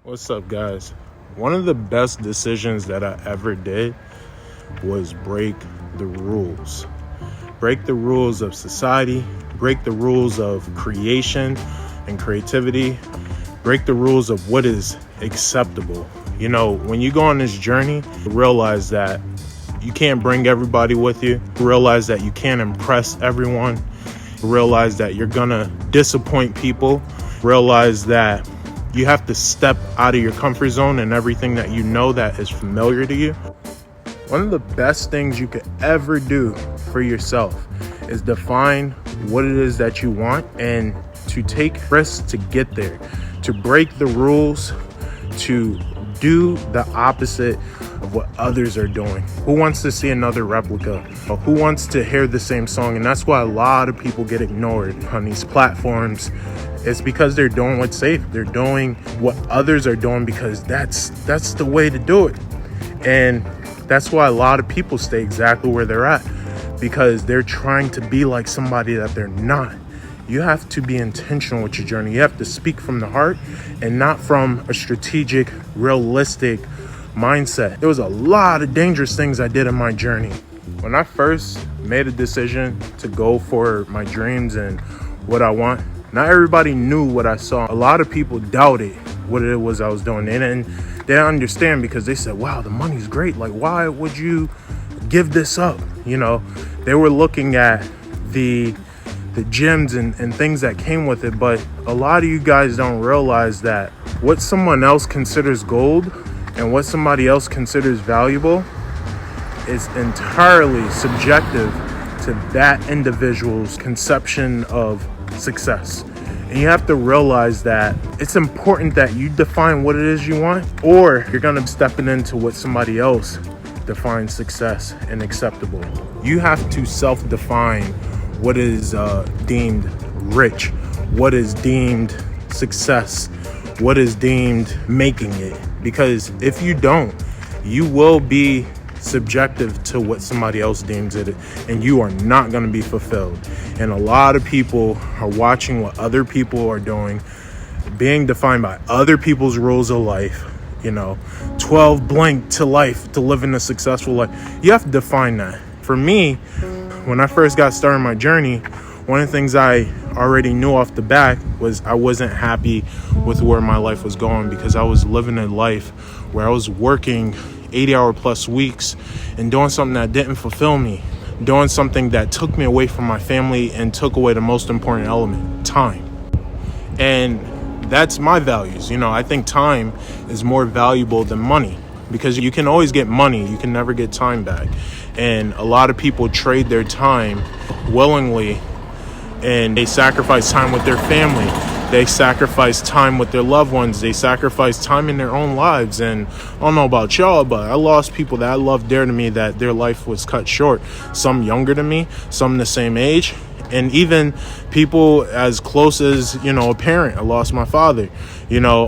What's up, guys? One of the best decisions that I ever did was break the rules. Break the rules of society, break the rules of creation and creativity, break the rules of what is acceptable. You know, when you go on this journey, you realize that you can't bring everybody with you. You realize that you can't impress everyone. You realize that you're gonna disappoint people. Realize that you have to step out of your comfort zone and everything that you know that is familiar to you. One of the best things you could ever do for yourself is define what it is that you want and to take risks to get there, to break the rules, to do the opposite of what others are doing. Who wants to see another replica? Who wants to hear the same song? And that's why a lot of people get ignored on these platforms. It's because they're doing what's safe. They're doing what others are doing because that's the way to do it. And that's why a lot of people stay exactly where they're at, because they're trying to be like somebody that they're not. You have to be intentional with your journey. You have to speak from the heart and not from a strategic, realistic mindset. There was a lot of dangerous things I did in my journey. When I first made a decision to go for my dreams and what I want, not everybody knew what I saw. A lot of people doubted what it was I was doing. And they didn't understand because they said, wow, the money's great. Like, why would you give this up? You know, they were looking at the gyms and things that came with it. But a lot of you guys don't realize that what someone else considers gold and what somebody else considers valuable is entirely subjective to that individual's conception of success. And you have to realize that it's important that you define what it is you want, or you're gonna be stepping into what somebody else defines success and acceptable. You have to self-define what is deemed rich, what is deemed success, what is deemed making it. Because if you don't, you will be subjective to what somebody else deems it, and you are not going to be fulfilled. And a lot of people are watching what other people are doing, being defined by other people's rules of life. You know, 12 blank to life to living a successful life. You have to define that. For me, when I first got started on my journey, one of the things I already knew off the bat was I wasn't happy with where my life was going, because I was living a life where I was working 80-hour plus weeks and doing something that didn't fulfill me, doing something that took me away from my family and took away the most important element, time. And that's my values. You know, I think time is more valuable than money, because you can always get money, you can never get time back. And a lot of people trade their time willingly, and they sacrifice time with their family. They sacrifice time with their loved ones. They sacrifice time in their own lives. And I don't know about y'all, but I lost people that I love dear to me that their life was cut short. Some younger than me, some the same age, and even people as close as, you know, a parent. I lost my father, you know,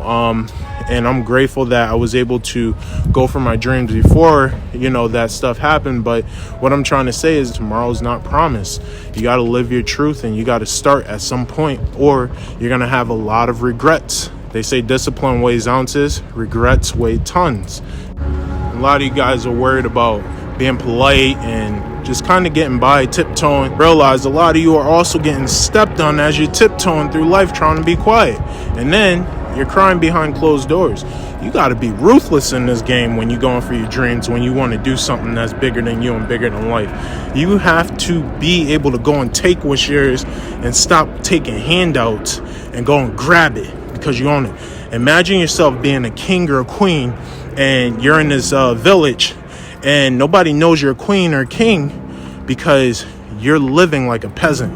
and I'm grateful that I was able to go for my dreams before, you know, that stuff happened. But what I'm trying to say is tomorrow's not promised. You got to live your truth, and you got to start at some point, or you're going to have a lot of regrets. They say discipline weighs ounces, regrets weigh tons. A lot of you guys are worried about being polite and just kind of getting by, tiptoeing. Realize a lot of you are also getting stepped on as you're tiptoeing through life trying to be quiet. And then you're crying behind closed doors. You got to be ruthless in this game when you're going for your dreams, when you want to do something that's bigger than you and bigger than life. You have to be able to go and take what's yours and stop taking handouts and go and grab it because you own it. Imagine yourself being a king or a queen, and you're in this village, and nobody knows you're a queen or a king because you're living like a peasant.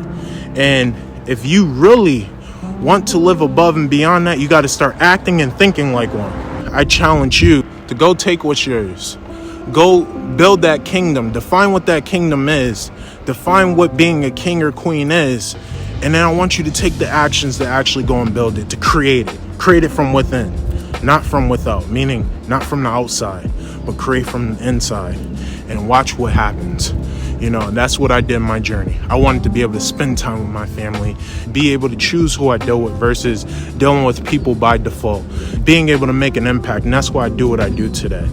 And if you really want to live above and beyond that, you got to start acting and thinking like one. I challenge you to go take what's yours. Go build that kingdom. Define what that kingdom is. Define what being a king or queen is. And then I want you to take the actions to actually go and build it, to create it. Create it from within, not from without, meaning not from the outside, but create from the inside, and watch what happens. And that's what I did in my journey. I wanted to be able to spend time with my family, be able to choose who I deal with versus dealing with people by default, being able to make an impact. And that's why I do what I do today.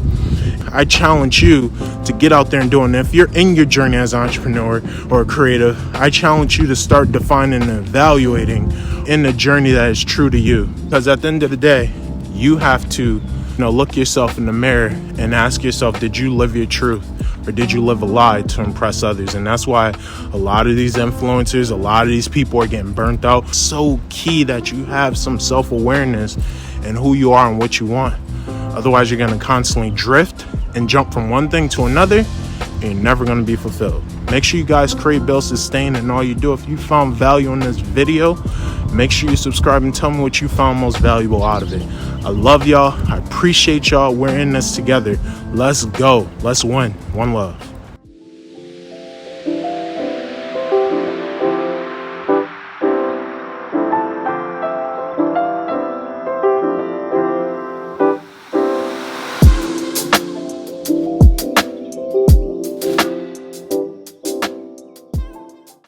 I challenge you to get out there and do it. And if you're in your journey as an entrepreneur or a creative, I challenge you to start defining and evaluating in the journey that is true to you. Because at the end of the day, you have to look yourself in the mirror and ask yourself, did you live your truth or did you live a lie to impress others? And that's why a lot of these influencers, a lot of these people are getting burnt out. It's so key that you have some self-awareness in who you are and what you want. Otherwise, you're going to constantly drift and jump from one thing to another, and you're never going to be fulfilled. Make sure you guys create, build, sustain in all you do. If you found value in this video, make sure you subscribe and tell me what you found most valuable out of it. I love y'all. I appreciate y'all. We're in this together. Let's go. Let's win. One love.